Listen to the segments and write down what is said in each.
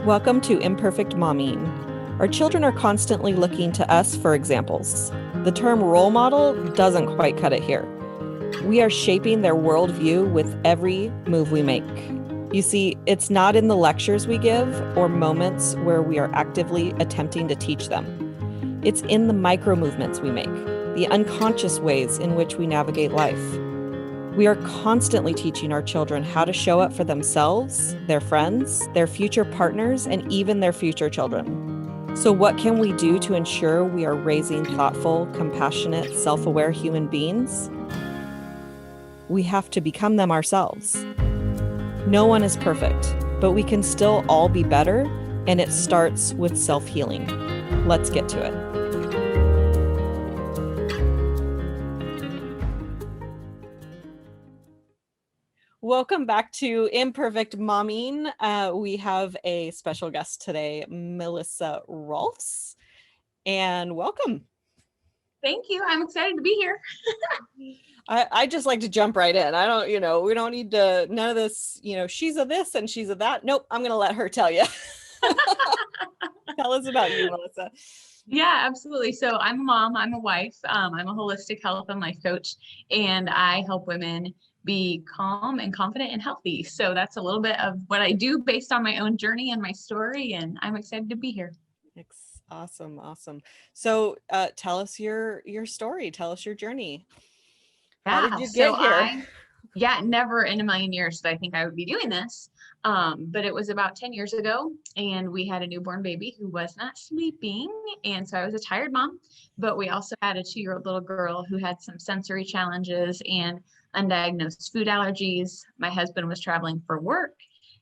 Welcome to Imperfect Mommying. Our children are constantly looking to us for examples. The term role model doesn't quite cut it here. We are shaping their worldview with every move we make. You see, it's not in the lectures we give or moments where we are actively attempting to teach them. It's in the micro movements we make, the unconscious ways in which we navigate life. We are constantly teaching our children how to show up for themselves, their friends, their future partners, and even their future children. So what can we do to ensure we are raising thoughtful, compassionate, self-aware human beings? We have to become them ourselves. No one is perfect, but we can still all be better, and it starts with self-healing. Let's get to it. Welcome back to Imperfect Momming. We have a special guest today, Melissa Rohlfs, and welcome. Thank you. I'm excited to be here. I just like to jump right in. I don't, we don't need to, none of this, she's a this and she's a that. Nope, I'm going to let her tell you. Tell us about you, Melissa. Yeah, absolutely. So I'm a mom, I'm a wife, I'm a holistic health and life coach, and I help women be calm and confident and healthy. So that's a little bit of what I do based on my own journey and my story, and I'm excited to be here. Awesome. So tell us your story. Tell us your journey. How did you get here? Never in a million years did I think I would be doing this. But it was about 10 years ago, and we had a newborn baby who was not sleeping. And so I was a tired mom, but we also had a 2-year-old little girl who had some sensory challenges and undiagnosed food allergies. My husband was traveling for work,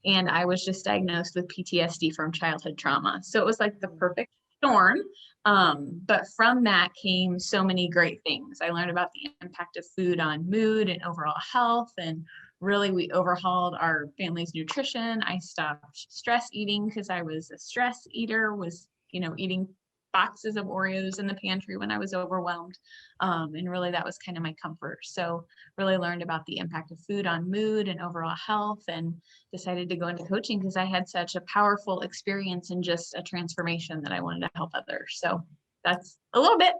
and I was just diagnosed with PTSD from childhood trauma. So it was like the perfect storm. But from that came so many great things. I learned about the impact of food on mood and overall health, and really we overhauled our family's nutrition. I stopped stress eating because I was a stress eater, was eating boxes of Oreos in the pantry when I was overwhelmed. And really that was kind of my comfort. So really learned about the impact of food on mood and overall health, and decided to go into coaching because I had such a powerful experience and just a transformation that I wanted to help others. So that's a little bit.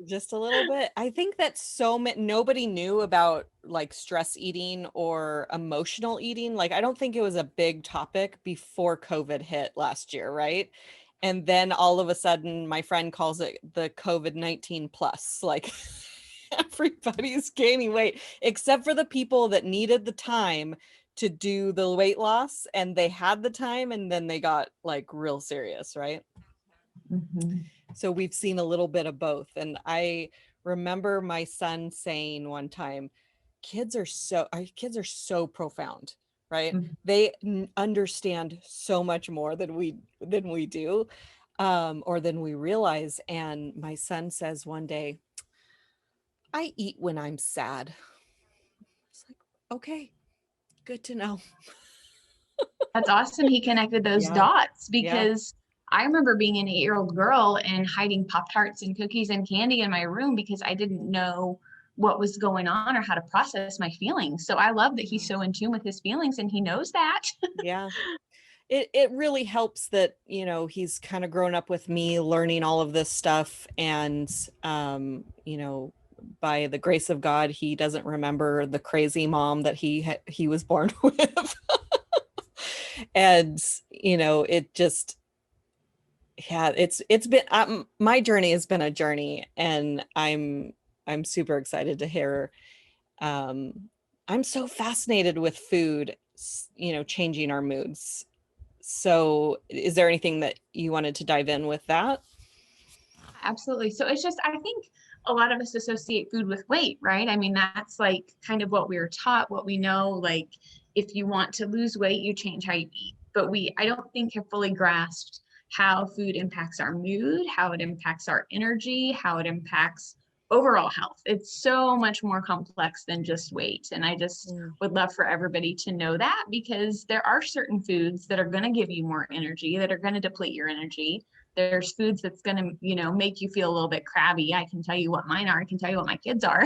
Just a little bit. I think that nobody knew about like stress eating or emotional eating. Like, I don't think it was a big topic before COVID hit last year, right? And then all of a sudden, my friend calls it the COVID-19 plus. Like, everybody's gaining weight, except for the people that needed the time to do the weight loss, and they had the time, and then they got like real serious, right? Mm-hmm. So we've seen a little bit of both. And I remember my son saying one time, kids are so profound, right? Mm-hmm. They understand so much more than we do, or than we realize. And my son says one day, I eat when I'm sad. It's like, okay, good to know. That's awesome. He connected those dots, because I remember being an 8-year-old girl and hiding Pop-Tarts and cookies and candy in my room because I didn't know what was going on or how to process my feelings. So I love that he's so in tune with his feelings, and he knows that. Yeah. It really helps that, he's kind of grown up with me learning all of this stuff. And, by the grace of God, he doesn't remember the crazy mom that he was born with. And, it just, it's been, my journey has been a journey, and I'm super excited to hear. I'm so fascinated with food, changing our moods. So is there anything that you wanted to dive in with that? Absolutely. So it's just, I think a lot of us associate food with weight, right? I mean, that's like kind of what we were taught, what we know, like if you want to lose weight, you change how you eat. But I don't think have fully grasped how food impacts our mood, how it impacts our energy, how it impacts overall health. It's so much more complex than just weight. And I just Mm. would love for everybody to know that, because there are certain foods that are going to give you more energy, that are going to deplete your energy. There's foods that's going to, make you feel a little bit crabby. I can tell you what mine are. I can tell you what my kids are.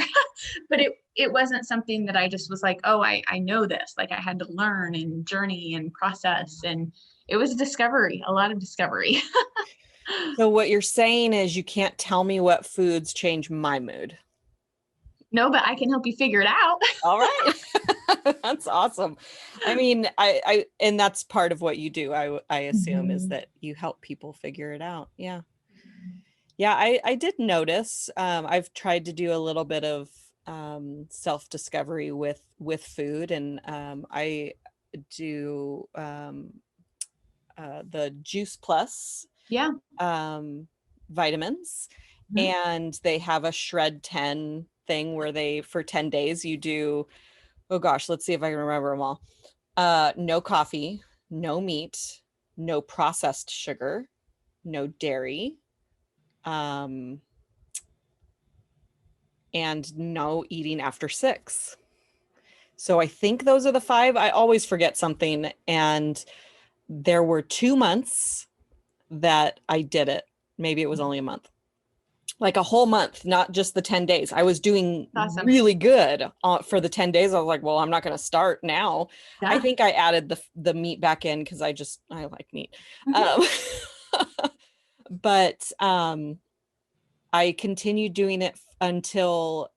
But it wasn't something that I just was like, oh, I know this. Like, I had to learn and journey and process. And it was discovery, a lot of discovery. So what you're saying is you can't tell me what foods change my mood. No, but I can help you figure it out. All right. That's awesome. I mean, and that's part of what you do. I assume is that you help people figure it out. Yeah. Yeah, I did notice. I've tried to do a little bit of self-discovery with food, and I do the Juice Plus Yeah. vitamins, Mhm. and they have a shred 10 thing where they for 10 days you do, oh gosh, let's see if I can remember them all. No coffee, no meat, no processed sugar, no dairy, um, and no eating after 6. So I think those are the 5. I always forget something. And there were 2 months that I did it. Maybe it was only a month, like a whole month, not just the 10 days. I was doing Awesome. really good for the 10 days. I was like, well, I'm not going to start now. I Yeah. think I added the meat back in because I like meat. Mhm. Um, but I continued doing it until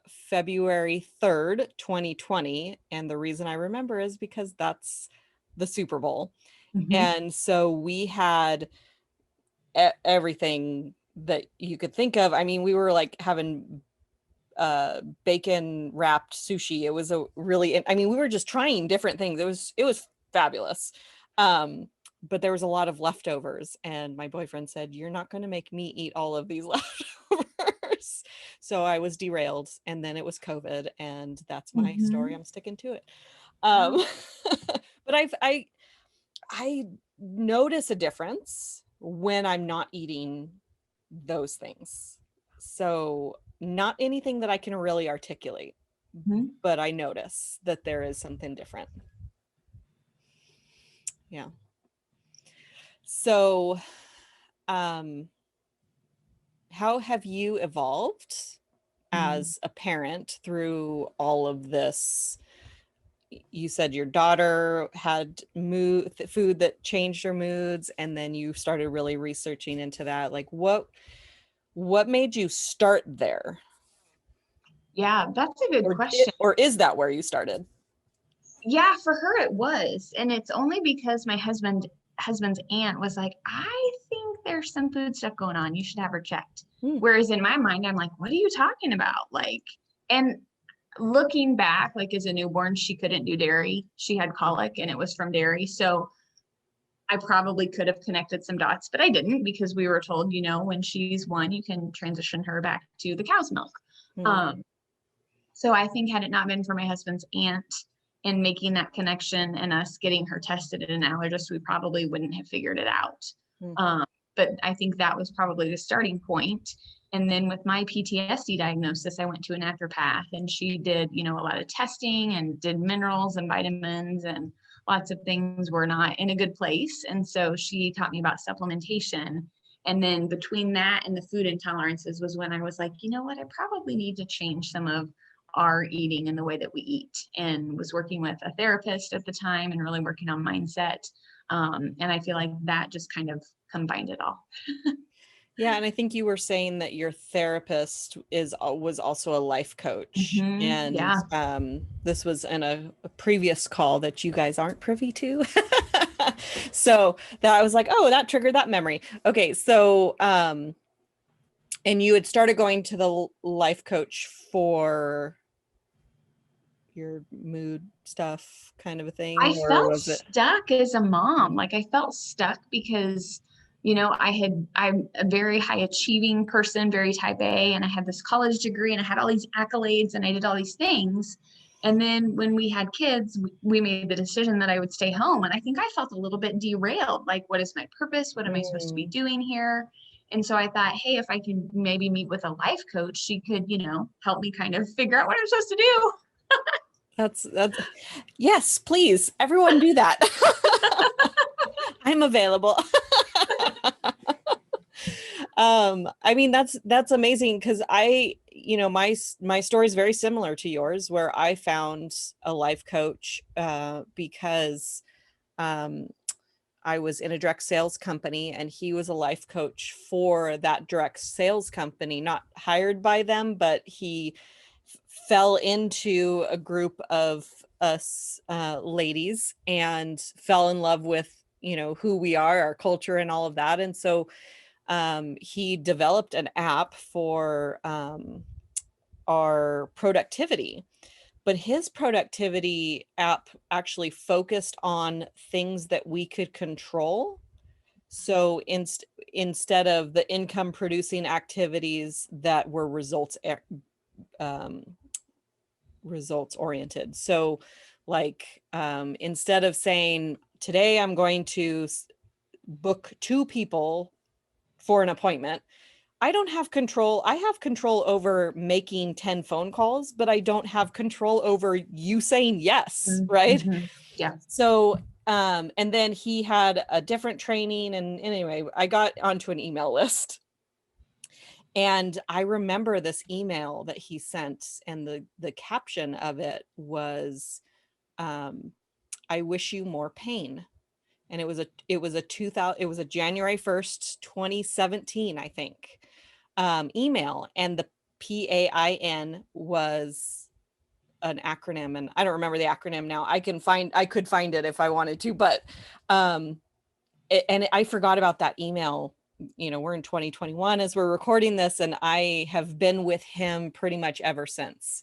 February 3rd, 2020. And the reason I remember is because that's the Super Bowl. Mhm. And so we had everything that you could think of. I mean, we were like having bacon wrapped sushi. It was a really, I mean, we were just trying different things. It was fabulous. But there was a lot of leftovers, and my boyfriend said, "You're not going to make me eat all of these leftovers." So I was derailed, and then it was COVID, and that's my story. Mhm. I'm sticking to it. Yeah. Um, but I notice a difference when I'm not eating those things. So not anything that I can really articulate, Mhm. but I notice that there is something different. Yeah. So, um, how have you evolved Mm. as a parent through all of this? You said your daughter had food that changed her moods, and then you started really researching into that. Like what made you start there? Yeah, that's a good question. Or is that where you started? Yeah, for her it was. And it's only because my husband's aunt was like, I think there's some food stuff going on. You should have her checked. Hmm. Whereas in my mind, I'm like, what are you talking about? Like, and looking back, like as a newborn, she couldn't do dairy. She had colic and it was from dairy. So I probably could have connected some dots, but I didn't, because we were told, when she's 1, you can transition her back to the cow's milk. Hmm. Um, so I think had it not been for my husband's aunt and making that connection and us getting her tested at an allergist, we probably wouldn't have figured it out. Hmm. Um, but I think that was probably the starting point. And then with my PTSD diagnosis, I went to a naturopath, and she did, a lot of testing and did minerals and vitamins, and lots of things were not in a good place. And so she taught me about supplementation. And then between that and the food intolerances was when I was like, you know what, I probably need to change some of our eating and the way that we eat, and was working with a therapist at the time and really working on mindset. And I feel like that just kind of combined it all. Yeah, and I think you were saying that your therapist was also a life coach, and Yeah. this was in a previous call that you guys aren't privy to. So that I was like, oh, that triggered that memory. Okay, so and you had started going to the life coach for your mood stuff kind of a I thing, or felt was it? stuck as a mom. Like, I felt stuck because, I'm a very high achieving person, very type A, and I had this college degree and I had all these accolades and I did all these things. And then when we had kids, we made the decision that I would stay home. And I think I felt a little bit derailed. Like, what is my purpose? What am I supposed to be Mm. doing here? And so I thought, hey, if I can maybe meet with a life coach, she could, help me kind of figure out what I'm supposed to do. That's yes, please. Everyone do that. I'm available. I mean, that's amazing because my story is very similar to yours, where I found a life coach because um, I was in a direct sales company and he was a life coach for that direct sales company, not hired by them, but he fell into a group of us ladies and fell in love with, who we are, our culture and all of that. And so he developed an app for our productivity, but his productivity app actually focused on things that we could control. So instead of the income producing activities that were results oriented. So like instead of saying, today I'm going to book 2 people for an appointment, I don't have control. I have control over making 10 phone calls, but I don't have control over you saying yes, right? Mm-hmm. Yeah. So, and then he had a different training. And anyway, I got onto an email list. And I remember this email that he sent, and the caption of it was, I wish you more pain. And it was a January 1st, 2017, I think, email. And the PAIN was an acronym, and I don't remember the acronym now. I could find it if I wanted to, but and I forgot about that email. We're in 2021 as we're recording this, and I have been with him pretty much ever since.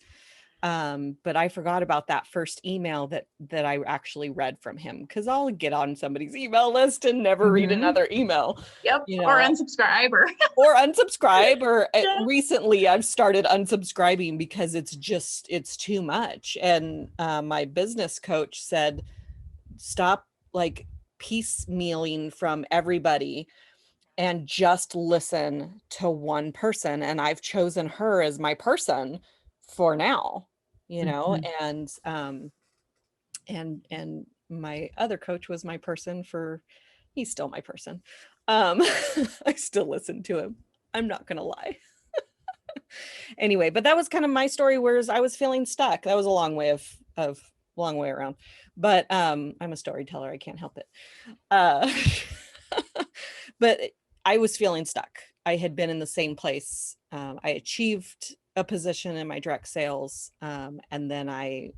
But I forgot about that first email that I actually read from him, because I'll get on somebody's email list and never read another email. Yep. Or unsubscribe or unsubscribe. Or yeah. Recently I've started unsubscribing because it's too much. And my business coach said, stop like piecemealing from everybody and just listen to one person. And I've chosen her as my person for now, and and my other coach was my person he's still my person. I still listen to him. I'm not gonna lie. Anyway, but that was kind of my story, whereas I was feeling stuck. That was a long way around. But I'm a storyteller, I can't help it. But I was feeling stuck. I had been in the same place. I achieved a position in my direct sales, and then I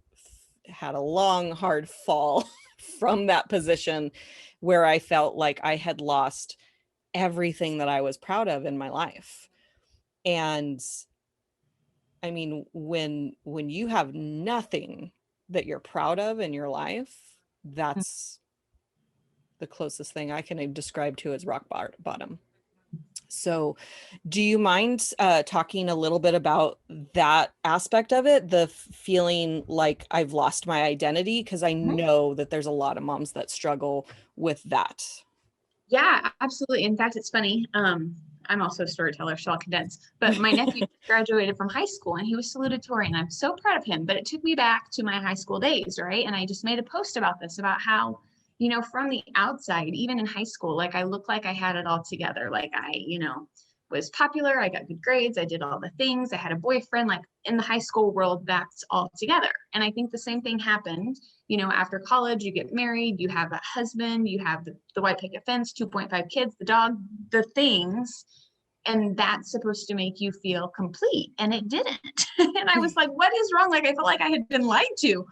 had a long, hard fall from that position, where I felt like I had lost everything that I was proud of in my life. And I mean, when you have nothing that you're proud of in your life, that's the closest thing I can describe to as rock bottom. So do you mind talking a little bit about that aspect of it, the feeling like I've lost my identity? Because I know that there's a lot of moms that struggle with that. Yeah, absolutely. In fact, it's funny. I'm also a storyteller, so I'll condense. But my nephew graduated from high school and he was salutatorian. And I'm so proud of him. But it took me back to my high school days, right? And I just made a post about this, about how, from the outside, even in high school, like I looked like I had it all together. Like I, was popular. I got good grades. I did all the things. I had a boyfriend. Like in the high school world, that's all together. And I think the same thing happened, after college. You get married, you have a husband, you have the white picket fence, 2.5 kids, the dog, the things. And that's supposed to make you feel complete. And it didn't. And I was like, what is wrong? Like, I felt like I had been lied to.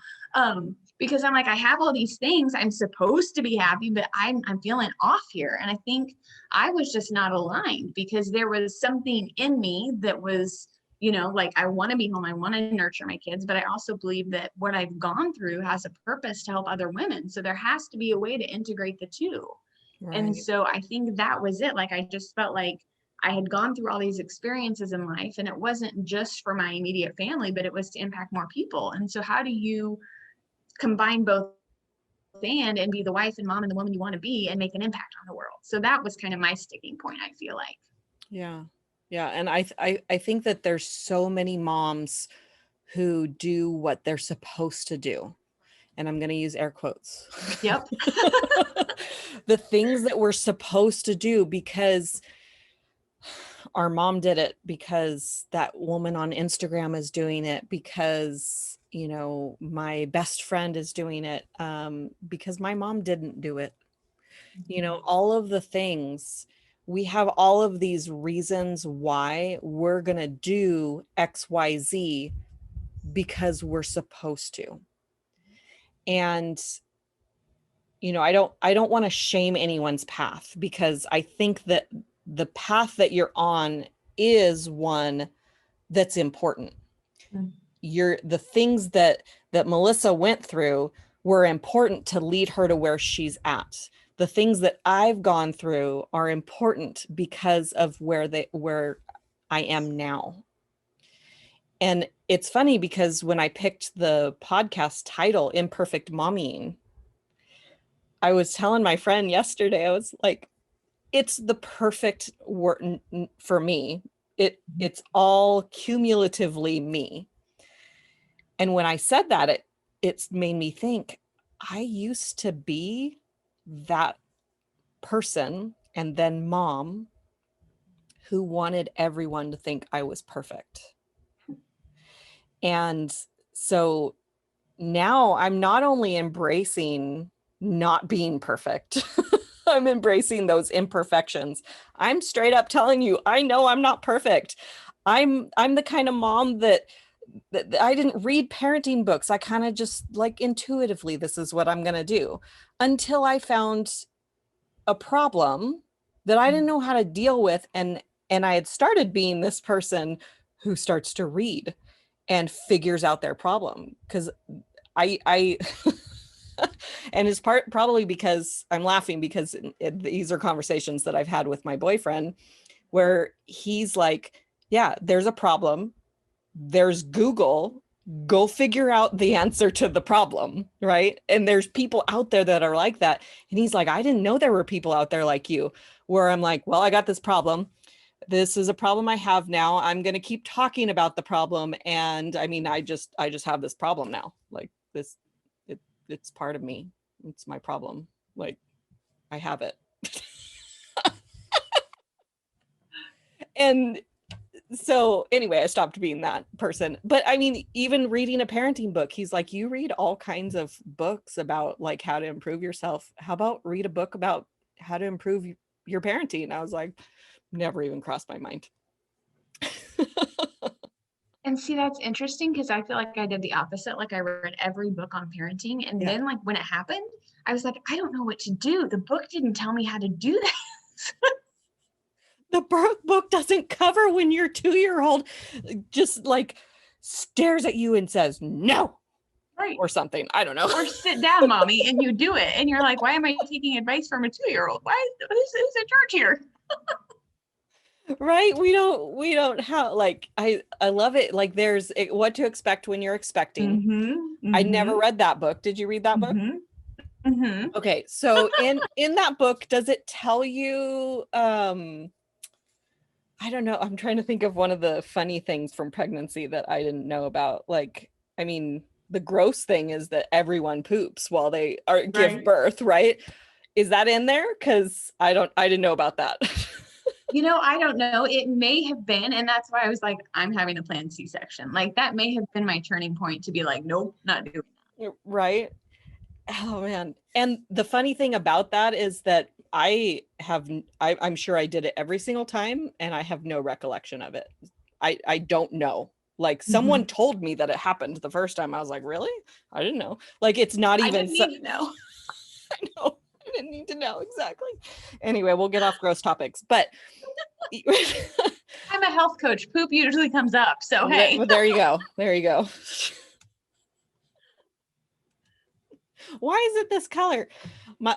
Because I'm like, I have all these things. I'm supposed to be happy, but I'm feeling off here. And I think I was just not aligned, because there was something in me that was, like, I want to be home. I want to nurture my kids, but I also believe that what I've gone through has a purpose to help other women. So there has to be a way to integrate the two. Right. And so I think that was it. Like, I just felt like I had gone through all these experiences in life, and it wasn't just for my immediate family, but it was to impact more people. And so how do you combine both and be the wife and mom and the woman you want to be and make an impact on the world? So that was kind of my sticking point, I feel like. Yeah. Yeah. And I think that there's so many moms who do what they're supposed to do. And I'm going to use air quotes. Yep. The things that we're supposed to do because our mom did it, because that woman on Instagram is doing it, because, you know, my best friend is doing it, because my mom didn't do it. You know, all of the things, we have all of these reasons why we're going to do XYZ because we're supposed to. And, you know, I don't want to shame anyone's path, because I think that the path that you're on is one that's important. Mm. The things that Melissa went through were important to lead her to where she's at. The things that I've gone through are important because of where I am now. And it's funny because when I picked the podcast title, Imperfect Mommying, I was telling my friend yesterday, I was like, it's the perfect word for me. It's all cumulatively me. And when I said that, it's made me think, I used to be that person and then mom who wanted everyone to think I was perfect. And so now I'm not only embracing not being perfect, I'm embracing those imperfections. I'm straight up telling you, I know I'm not perfect. I'm the kind of mom that I didn't read parenting books. I kind of just like intuitively, this is what I'm going to do, until I found a problem that I didn't know how to deal with. And I had started being this person who starts to read and figures out their problem. Cause I and it's probably because I'm laughing because these are conversations that I've had with my boyfriend where he's like, yeah, there's a problem. There's Google, go figure out the answer to the problem, right? And there's people out there that are like that. And he's like, I didn't know there were people out there like you, where I'm like, well, I got this problem. This is a problem I have now. I'm going to keep talking about the problem. And I mean, I just have this problem now. Like this, it's part of me. It's my problem. Like I have it. And so anyway, I stopped being that person. But I mean, even reading a parenting book, he's like, you read all kinds of books about like how to improve yourself. How about read a book about how to improve your parenting? And I was like, never even crossed my mind. And see, that's interesting because I feel like I did the opposite. Like I read every book on parenting. And Yeah. then like when it happened, I was like, I don't know what to do. The book didn't tell me how to do this. The book doesn't cover when your 2-year-old just like stares at you and says no Right. or something. I don't know. Or sit down, mommy, and you do it. And you're like, why am I taking advice from a 2-year-old? Who's in charge here? Right, we don't have like I love it, like there's what to expect when you're expecting. Mm-hmm. I Mm-hmm. never read that book. Did you read that book? Mm-hmm. Mm-hmm. Okay, so in that book, does it tell you I don't know, I'm trying to think of one of the funny things from pregnancy that I didn't know about. Like, I mean, the gross thing is that everyone poops while they are give Right. birth, right? Is that in there? Because I didn't know about that. You know, I don't know. It may have been, and that's why I was like, I'm having a planned C-section. Like that may have been my turning point to be like, nope, not doing Right. Oh man. And the funny thing about that is that I'm sure I did it every single time and I have no recollection of it. I don't know. Like that. Mm-hmm. someone told me that it happened the first time. I was like, really? I didn't know. Like it's not I even didn't need to know. I know. I didn't need to know exactly. Anyway, we'll get off gross topics. But I'm a health coach. Poop usually comes up. So hey. there you go. There you go. Why is it this color? My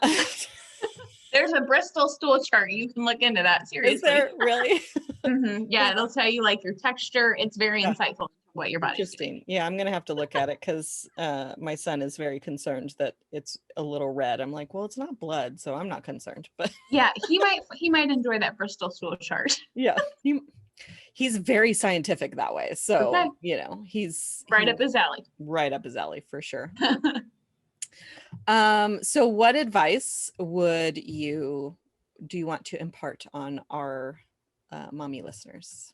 There's a Bristol stool chart. You can look into that Is seriously. there really? Mm-hmm. Yeah, it'll tell you like your texture. It's very Yeah. insightful what your body's doing. Interesting. Yeah, I'm gonna have to look at it because my son is very concerned that it's a little red. I'm like, well, it's not blood, so I'm not concerned. But Yeah, he might enjoy that Bristol stool chart. yeah, he's very scientific that way. Okay, So, you know, he's right up his alley. right up his alley for sure. So what advice do you want to impart on our mommy listeners?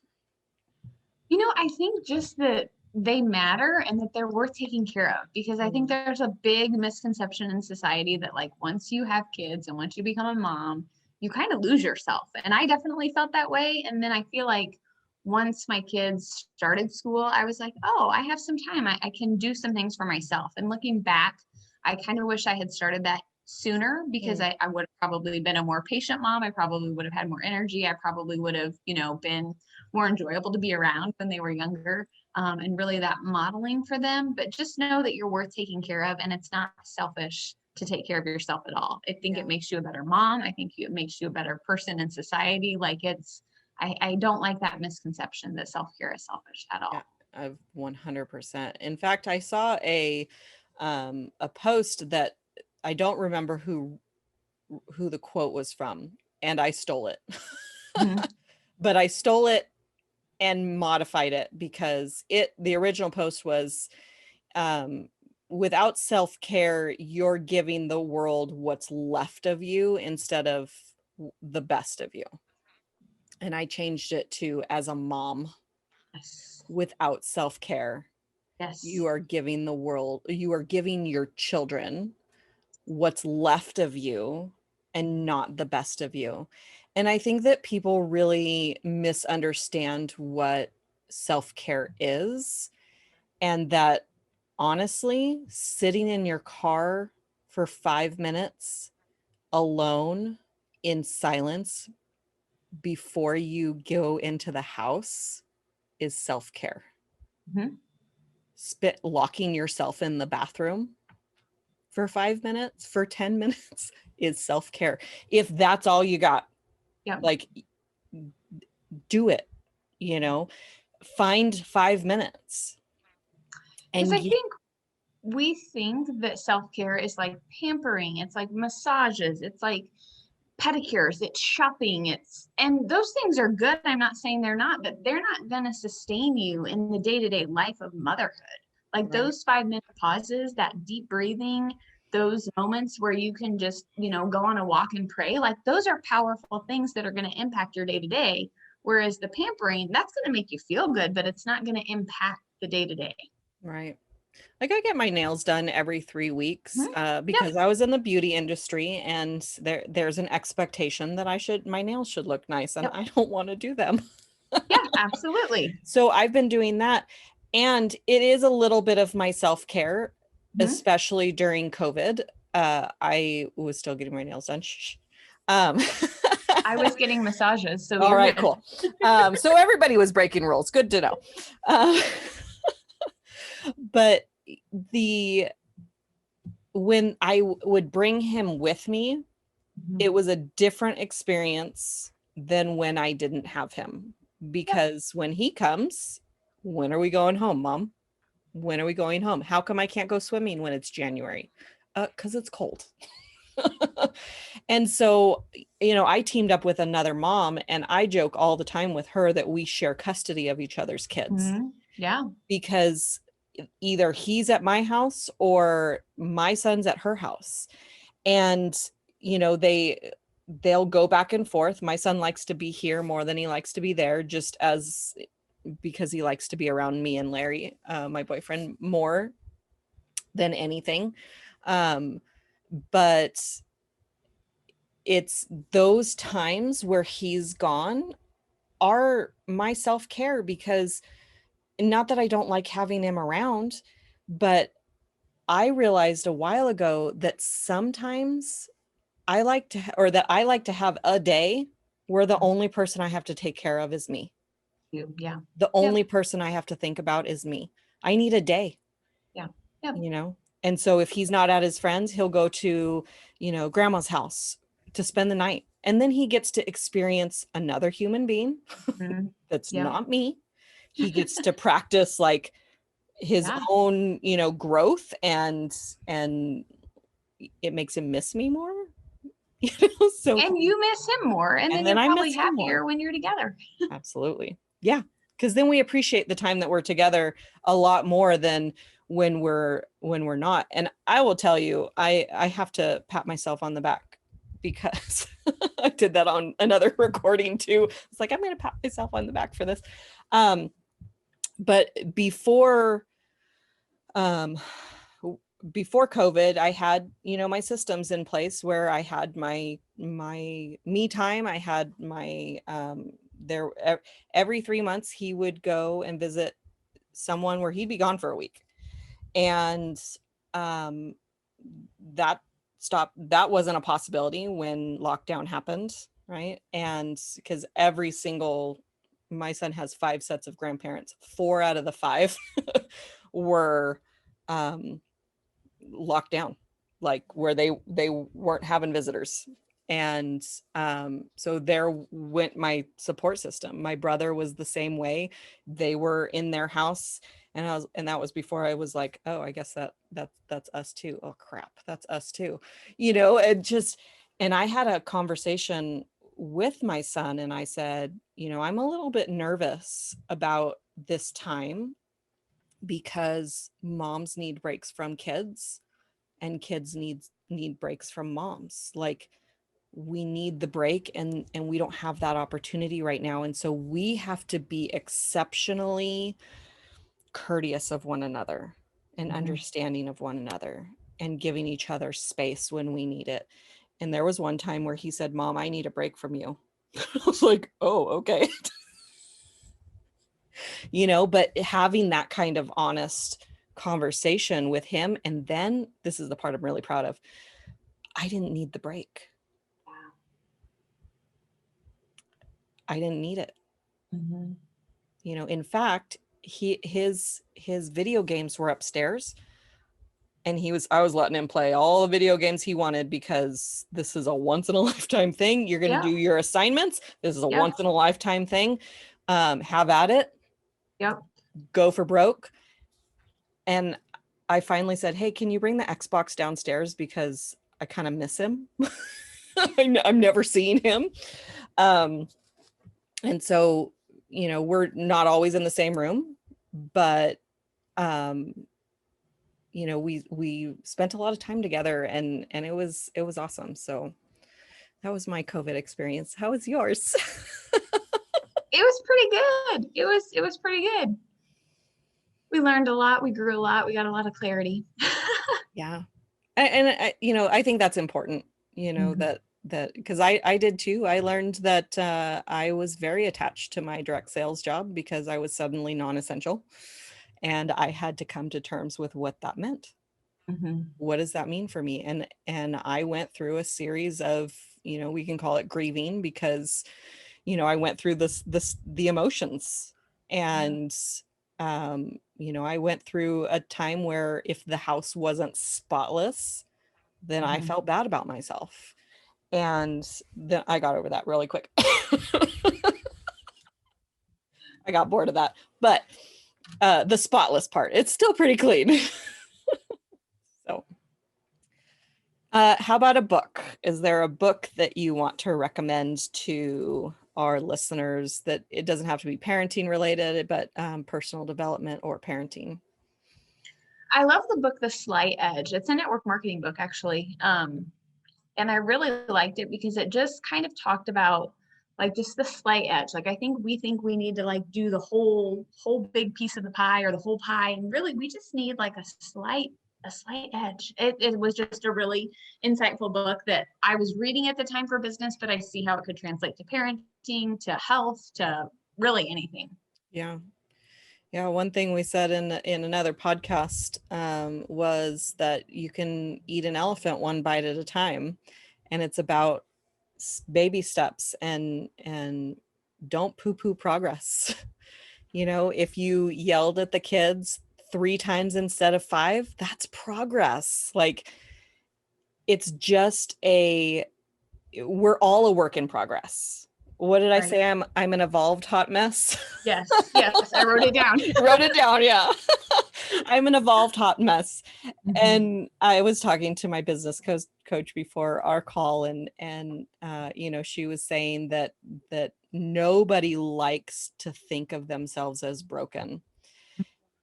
You know, I think just that they matter and that they're worth taking care of, because I think there's a big misconception in society that like once you have kids and once you become a mom, you kind of lose yourself. And I definitely felt that way. And then I feel like once my kids started school, I was like, oh, I have some time. I can do some things for myself. And looking back, I kind of wish I had started that sooner, because I would have probably been a more patient mom. I probably would have had more energy. I probably would have, you know, been more enjoyable to be around when they were younger, and really that modeling for them. But just know that you're worth taking care of, and it's not selfish to take care of yourself at all. I think it makes you a better mom. I think it makes you a better person in society. Like I don't like that misconception that self-care is selfish at all. Yeah, I've 100%. In fact, I saw a post that I don't remember who the quote was from, and I stole it. But I stole it and modified it because the original post was without self-care, you're giving the world what's left of you instead of the best of you. And I changed it to, as a mom, without self-care, you are giving your children what's left of you and not the best of you. And I think that people really misunderstand what self-care is, and that honestly, sitting in your car for 5 minutes alone in silence before you go into the house is self-care. Locking yourself in the bathroom for 5 minutes, for 10 minutes is self-care. If that's all you got, like, do it, you know, find 5 minutes. And I think we think that self-care is like pampering, it's like massages, it's like pedicures, it's shopping, and those things are good. I'm not saying they're not, but they're not going to sustain you in the day-to-day life of motherhood. Like those 5-minute pauses, that deep breathing, those moments where you can just, you know, go on a walk and pray, like those are powerful things that are going to impact your day-to-day. Whereas the pampering, that's going to make you feel good, but it's not going to impact the day-to-day. Right. Like I get my nails done every 3 weeks because I was in the beauty industry, and there's an expectation that my nails should look nice, and I don't want to do them. Yeah, absolutely. So I've been doing that, and it is a little bit of my self-care, especially during COVID. I was still getting my nails done. I was getting massages. So all right, cool. So everybody was breaking rules. Good to know. But when I would bring him with me, it was a different experience than when I didn't have him, because when he comes, when are we going home, Mom? When are we going home? How come I can't go swimming when it's January? 'Cause it's cold. And so, you know, I teamed up with another mom, and I joke all the time with her that we share custody of each other's kids. Yeah. Because either he's at my house or my son's at her house. And, you know, they'll go back and forth. My son likes to be here more than he likes to be there, because he likes to be around me and Larry, my boyfriend, more than anything. But it's those times where he's gone are my self-care, because not that I don't like having him around, but I realized a while ago that sometimes I like to have a day where the only person I have to take care of is me. Yeah. The only person I have to think about is me. I need a day. Yeah. You know? And so if he's not at his friends, he'll go to, you know, grandma's house to spend the night. And then he gets to experience another human being that's not me. he gets to practice like his Yeah. own, growth, and it makes him miss me more, so, And you miss him more. And and then then you're I probably miss him more. happier when you're together. Absolutely. Yeah. Because then we appreciate the time that we're together a lot more than when we're not. And I will tell you, I have to pat myself on the back because I did that on another recording too. It's like, I'm going to pat myself on the back for this. But um, before COVID, I had, my systems in place where I had my me time. I had my there every 3 months he would go and visit someone where he'd be gone for a week. And um that stopped. That wasn't a possibility when lockdown happened, right? And because my son has 5 sets of grandparents. 4 out of the 5 were um locked down, like where they weren't having visitors. And so there went my support system. My brother was the same way. They were in their house, and that was before I was like, oh, I guess that's us too. Oh crap, that's us too. And I had a conversation with my son, and I said, I'm a little bit nervous about this time because moms need breaks from kids, and kids need breaks from moms. Like, we need the break, and we don't have that opportunity right now. And so we have to be exceptionally courteous of one another and Mm-hmm. understanding of one another and giving each other space when we need it. And there was one time where he said, Mom, I need a break from you. I was like, oh, okay. But having that kind of honest conversation with him. And then this is the part I'm really proud of. I didn't need the break. I didn't need it. Mm-hmm. In fact, his video games were upstairs, and I was letting him play all the video games he wanted, because this is a once in a lifetime thing. You're going to do Yep. your assignments. This is a Yep. once in a lifetime thing. Have at it. Yep. Go for broke. And I finally said, hey, can you bring the Xbox downstairs, because I kind of miss him. I'm never seeing him. And so, we're not always in the same room, but we spent a lot of time together, and it was awesome. So that was my COVID experience. How was yours? It was pretty good. It was pretty good. We learned a lot. We grew a lot. We got a lot of clarity. Yeah. And I think that's important, Mhm. that because I did too. I learned that I was very attached to my direct sales job because I was suddenly non-essential, and I had to come to terms with what that meant. Mhm. What does that mean for me? And I went through a series of, we can call it grieving, because I went through the emotions. Yeah. And I went through a time where if the house wasn't spotless, then I Mhm. felt bad about myself. And then I got over that really quick. I got bored of that. But the spotless part, it's still pretty clean. So how about a book? Is there a book that you want to recommend to our listeners, that it doesn't have to be parenting related, but personal development or parenting? I love the book The Slight Edge. It's a network marketing book, actually. And I really liked it because it just kind of talked about like just the slight edge. Like I think we need to like do the whole big piece of the pie or the whole pie. And really we just need like a slight edge. It was just a really insightful book that I was reading at the time for business, but I see how it could translate to parenting, to health, to really anything. Yeah. Yeah, one thing we said in another podcast was that you can eat an elephant one bite at a time, and it's about baby steps, and don't poo-poo progress. If you yelled at the kids 3 times instead of 5, that's progress. Like, it's just we're all a work in progress. What did I Right. say? I'm an evolved hot mess. Yes. Yes. I wrote it down. Wrote it down. Yeah. I'm an evolved hot mess. Mhm. And I was talking to my business coach before our call, and she was saying that nobody likes to think of themselves as broken.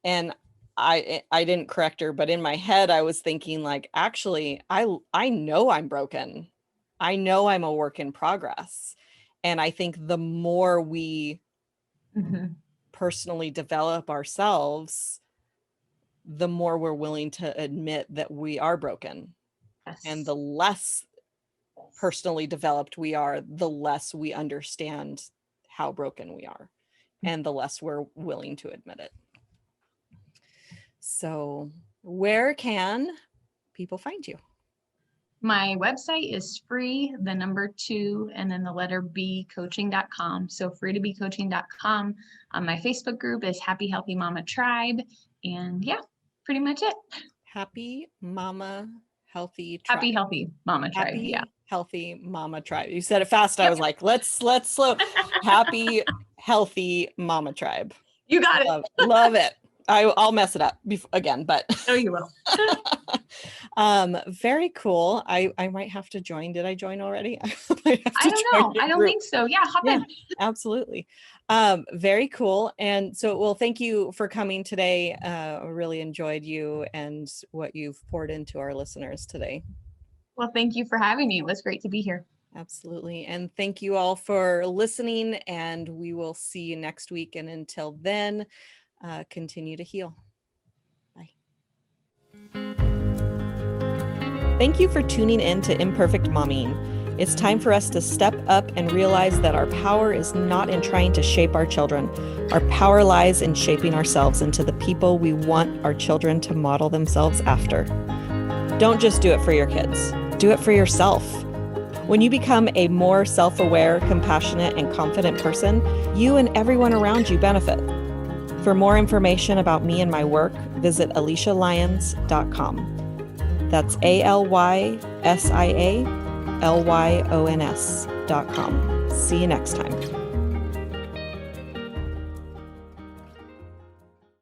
And I didn't correct her, but in my head I was thinking, like, actually, I know I'm broken. I know I'm a work in progress. And I think the more we Mhm. personally develop ourselves, the more we're willing to admit that we are broken. And Yes. the less personally developed we are, the less we understand how broken we are, and the less we're willing to admit it. So, where can people find you? My website is free, the number 2, and then the letter B, coaching.com. So freetobecoaching.com. My Facebook group is Happy Healthy Mama Tribe. And yeah, pretty much it. Happy Mama Healthy Happy Tribe. Healthy Mama Tribe. Yeah. Happy Healthy Mama Tribe. You said it fast. I Yep. was like, let's slow. Happy Healthy Mama Tribe. You got it. Love it. I'll mess it up again, but No, you will. very cool. I might have to join. Did I join already? I don't know. I don't think so. Yeah, hop in. Absolutely. Very cool. And so, well, thank you for coming today. I really enjoyed you and what you've poured into our listeners today. Well, thank you for having me. It was great to be here. Absolutely. And thank you all for listening, and we will see you next week. And until then, continue to heal. Bye. Thank you for tuning in to Imperfect Mommying. It's time for us to step up and realize that our power is not in trying to shape our children. Our power lies in shaping ourselves into the people we want our children to model themselves after. Don't just do it for your kids. Do it for yourself. When you become a more self-aware, compassionate, and confident person, you and everyone around you benefit. For more information about me and my work, visit AlysiaLyons.com. That's ALYSIALYONS.com. See you next time.